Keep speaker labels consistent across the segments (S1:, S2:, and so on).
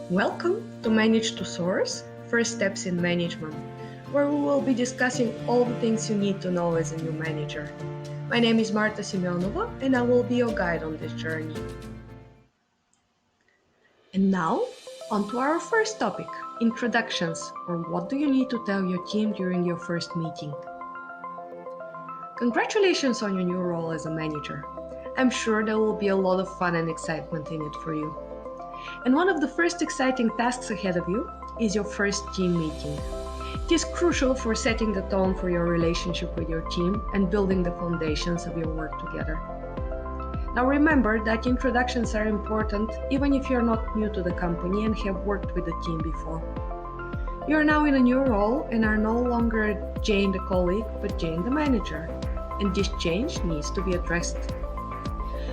S1: Welcome to Manage to Source, First Steps in Management, where we will be discussing all the things you need to know as a new manager. My name is Marta Semyonova, and I will be your guide on this journey. And now, on to our first topic, introductions, or what do you need to tell your team during your first meeting. Congratulations on your new role as a manager. I'm sure there will be a lot of fun and excitement in it for you. And one of the first exciting tasks ahead of you is your first team meeting. It is crucial for setting the tone for your relationship with your team and building the foundations of your work together. Now remember that introductions are important even if you're not new to the company and have worked with the team before. You are now in a new role and are no longer Jane the colleague, but Jane the manager. And this change needs to be addressed.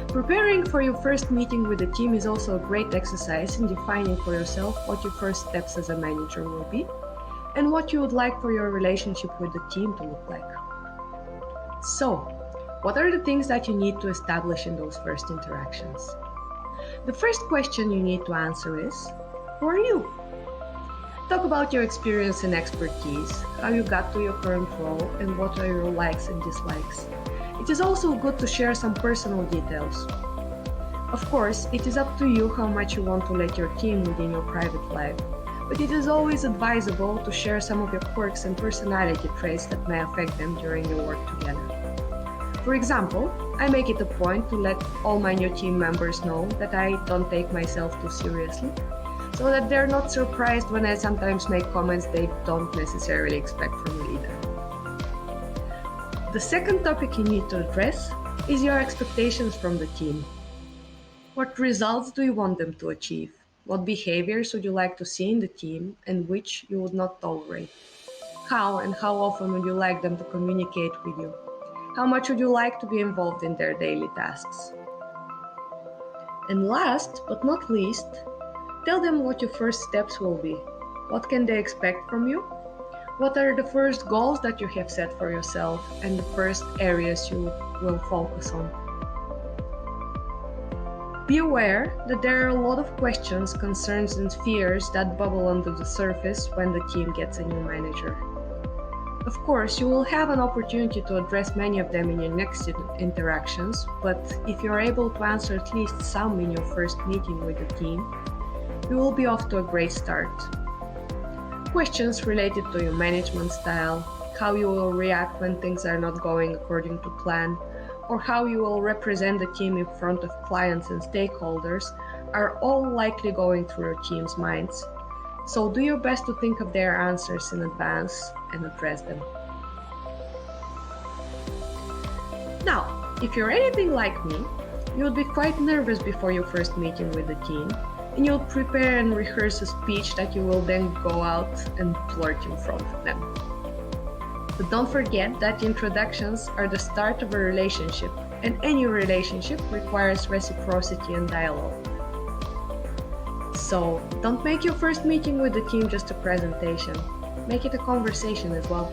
S1: Preparing for your first meeting with the team is also a great exercise in defining for yourself what your first steps as a manager will be and what you would like for your relationship with the team to look like. So, what are the things that you need to establish in those first interactions? The first question you need to answer is, who are you? Talk about your experience and expertise, how you got to your current role, and what are your likes and dislikes. It is also good to share some personal details. Of course, it is up to you how much you want to let your team within your private life, but it is always advisable to share some of your quirks and personality traits that may affect them during your work together. For example, I make it a point to let all my new team members know that I don't take myself too seriously, so that they're not surprised when I sometimes make comments they don't necessarily expect from me either. The second topic you need to address is your expectations from the team. What results do you want them to achieve? What behaviors would you like to see in the team and which you would not tolerate? How and how often would you like them to communicate with you? How much would you like to be involved in their daily tasks? And last but not least, tell them what your first steps will be. What can they expect from you? What are the first goals that you have set for yourself and the first areas you will focus on? Be aware that there are a lot of questions, concerns, and fears that bubble under the surface when the team gets a new manager. Of course, you will have an opportunity to address many of them in your next interactions, but if you're able to answer at least some in your first meeting with the team, you will be off to a great start. Questions related to your management style, how you will react when things are not going according to plan, or how you will represent the team in front of clients and stakeholders are all likely going through your team's minds. So do your best to think of their answers in advance and address them. Now, if you're anything like me, you'll be quite nervous before your first meeting with the team, and you'll prepare and rehearse a speech that you will then go out and blurt in front of them. But don't forget that introductions are the start of a relationship, and any relationship requires reciprocity and dialogue. So don't make your first meeting with the team just a presentation. Make it a conversation as well.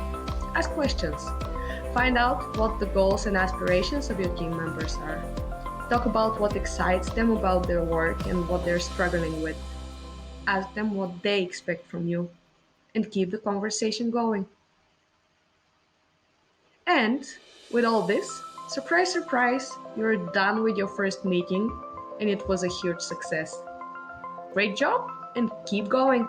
S1: Ask questions. Find out what the goals and aspirations of your team members are. Talk about what excites them about their work and what they're struggling with. Ask them what they expect from you, and keep the conversation going. And with all this, surprise, surprise, you're done with your first meeting and it was a huge success. Great job and keep going.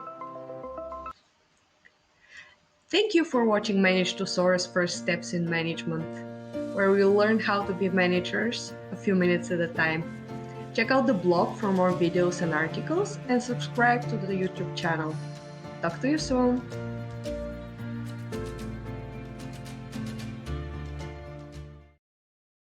S1: Thank you for watching Manage to Soar's First Steps in Management, where we'll learn how to be managers a few minutes at a time. Check out the blog for more videos and articles and subscribe to the YouTube channel. Talk to you soon!